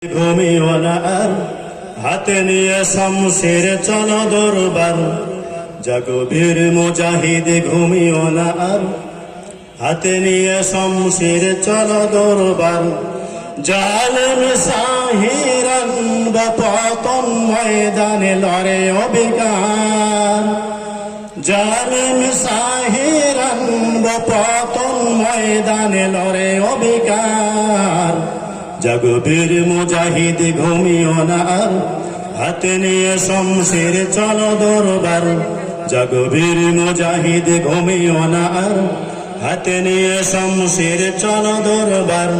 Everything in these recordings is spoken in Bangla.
ঘুমিও না আর হাতে নিয়ে শমশের চলো দরবার জাগো বীর মুজাহিদ ঘুমিও না আর হাতে নিয়ে শমশের চলো দরবার জালেম সাহিরান বা পতন ময়দানে লড়ে অবিকার জালেম সাহিরান বা পতন ময়দানে লড়ে অবিকার জাগো বীর মুজাহিদ ঘুমিও না আর হাতে নিয়ে শমশের চলো দরবার জাগো বীর মুজাহিদ ঘুমিও না আর হাতে নিয়ে শমশের চলো দরবার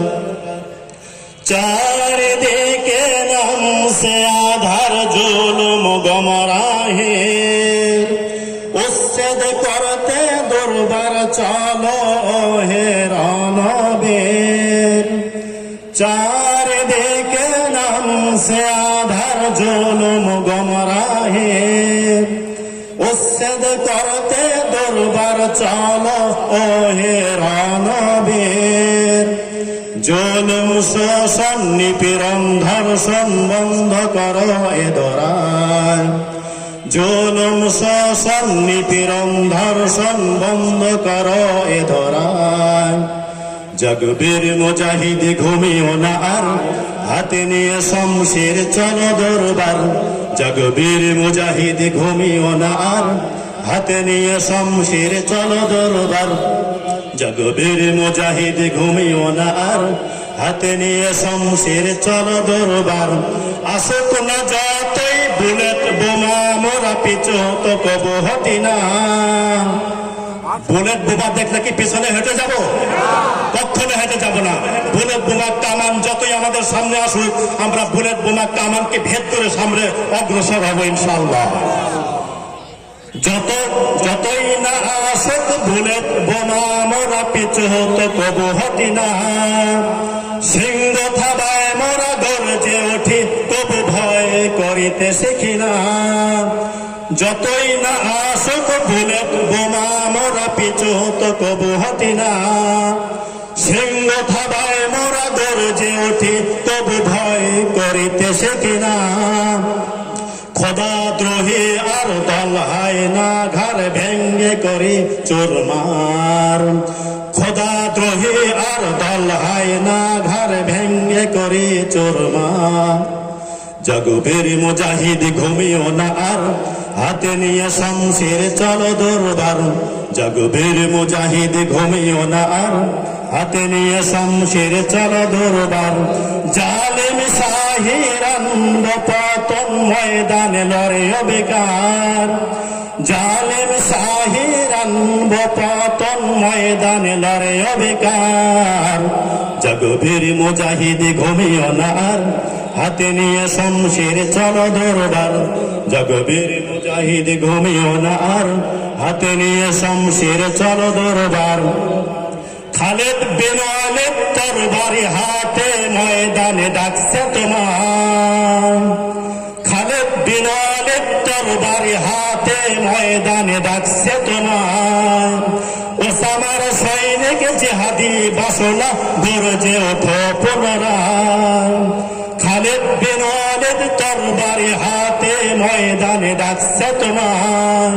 চারিদিকে নামছে আধার জুলুম গমরাহের উচ্ছেদ করতে দরবার চলো হে রণবীর চারিদিকে নামছে আধার জুলুম গমরাহের উচ্ছেদ করতে দরবার চলো ও হে রণবীর জুলুম শোষণ নিপীড়ন ধর্ষণ বন্ধ করো এ দরায় জুলুম শোষণ নিপীড়ন ধর্ষণ বন্ধ করো এ দরায় জাগো বীর মুজাহিদ ঘুমিও না আর হাতে নিয়ে শমশের চলো দরবার জাগো বীর মুজাহিদ ঘুমিও না আর হাতে নিয়ে শমশের চলো দরবার জাগো বীর মুজাহিদ ঘুমিও না আর হাতে নিয়ে শমশের চলো দরবার আসুক না যতই বুলেট বোমা মোরা পিছু তো কবু হতি না বুলেট বোমা দেখলে কি পিছনে হেঁটে যাব? কখনো হেঁটে যাব না। বুলেট বোমা কামান যতই আমাদের সামনে আসুক আমরা বুলেট বোমা কামানকে ভেদ করে সামনে অগ্রসর হব ইনশাআল্লাহ। যতই না আসুক বুলেট বোমা মোরা পিছু তো কবু হতি না সিংহ থাবায় মোরা গর্জে উঠি তবু ভয় করিতে শিখি না যতই না আসুক বুলেট বোমা মোরা পিছু তো কবু হতি না সিংহ থাবায় মোরা গর্জে উঠি তবু ভয় করিতে শিখি না খোদা দ্রোহী আর দল হয় না ঘর ভেঙ্গে করি চুরমার খোদা দ্রোহী আর দল হয় না ঘর ভেঙ্গে করি চুরমার জাগো বীর মুজাহিদ ঘুমিও না আর হাতে নিয়ে শমশের চলো দরবার জাগো বীর মুজাহিদ ঘুমিও না আর হাতে নিয়ে শমশের চলো দরবার জালেম সাহিরান পতন ময়দানে লড়ে অবিকার জালেম সাহিরান পতন ময়দানে লড়ে অবিকার জাগো বীর মুজাহিদ ঘুমিও না আর হাতে নিয়ে শমশের চলো দরবার জাগো বীর মুজাহিদ ঘুমিও না আর হাতে নিয়ে শমশের চলো দরবার খালেদ বিন ওয়ালিদ তরবারি হাতে ময়দানে ডাকছে তোমার খালেদ বিন ওয়ালিদ তরবারি হাতে ময়দানে ডাকছে তোমার ওসামার সৈনিক জিহাদি বাসনা গর্জে ওঠো পুনরায় খালেদ বিন ওয়ালিদ তরবারি হাতে ময়দানে ডাকছে তোমার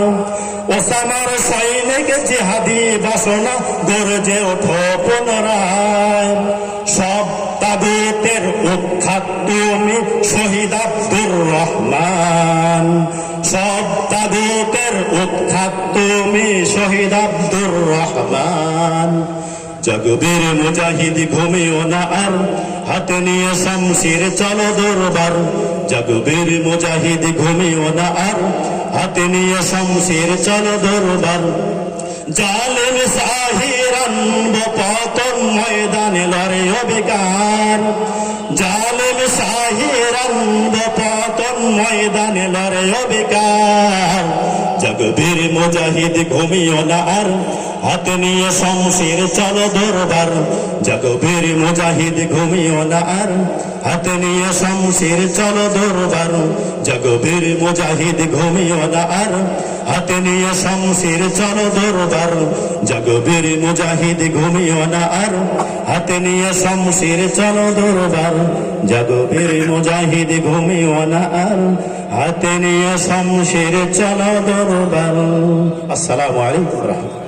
ওসামার সৈনিক জিহাদি বাসনা গর্জে ওঠো পুনরায় সব তাগুতের উৎখাত তুমি শহীদ আব্দুর রহমান সব তাগুতের উৎখাত তুমি শহীদ আব্দুর রহমান জাগো বীর মুজাহিদ ঘুমিও না আর হাতে নিয়ে শমশের চলো দরবার জাগো বীর মুজাহিদ ঘুমিও না আর হাতে নিয়ে শমশের চলো দরবার জালেম সাহিরান পতন ময়দানে লড়ে অবিকার জালেম সাহিরান পতন ময়দানে লড়ে অবিকার জাগো বীর মুজাহিদ ঘুমিও না আর হাতে নিয়ে শমশের চলো দরবার জাগো বীর মুজাহিদ ঘুমিও না আর হাতে নিয়ে শমশের চলো দরবার জাগো বীর মুজাহিদ ঘুমিও না আর হাতে নিয়ে শমশের চলো দরবার জাগো বীর মুজাহিদ ঘুমিও না আর হাতে নিয়ে শমশির চলো দরবার, জাগবের মুজাহিদ ঘুমিও না আর, হাতে নিয়ে শমশির চলো দরবার। আসসালামু আলাইকুম ওয়া রাহমাতুল্লাহ।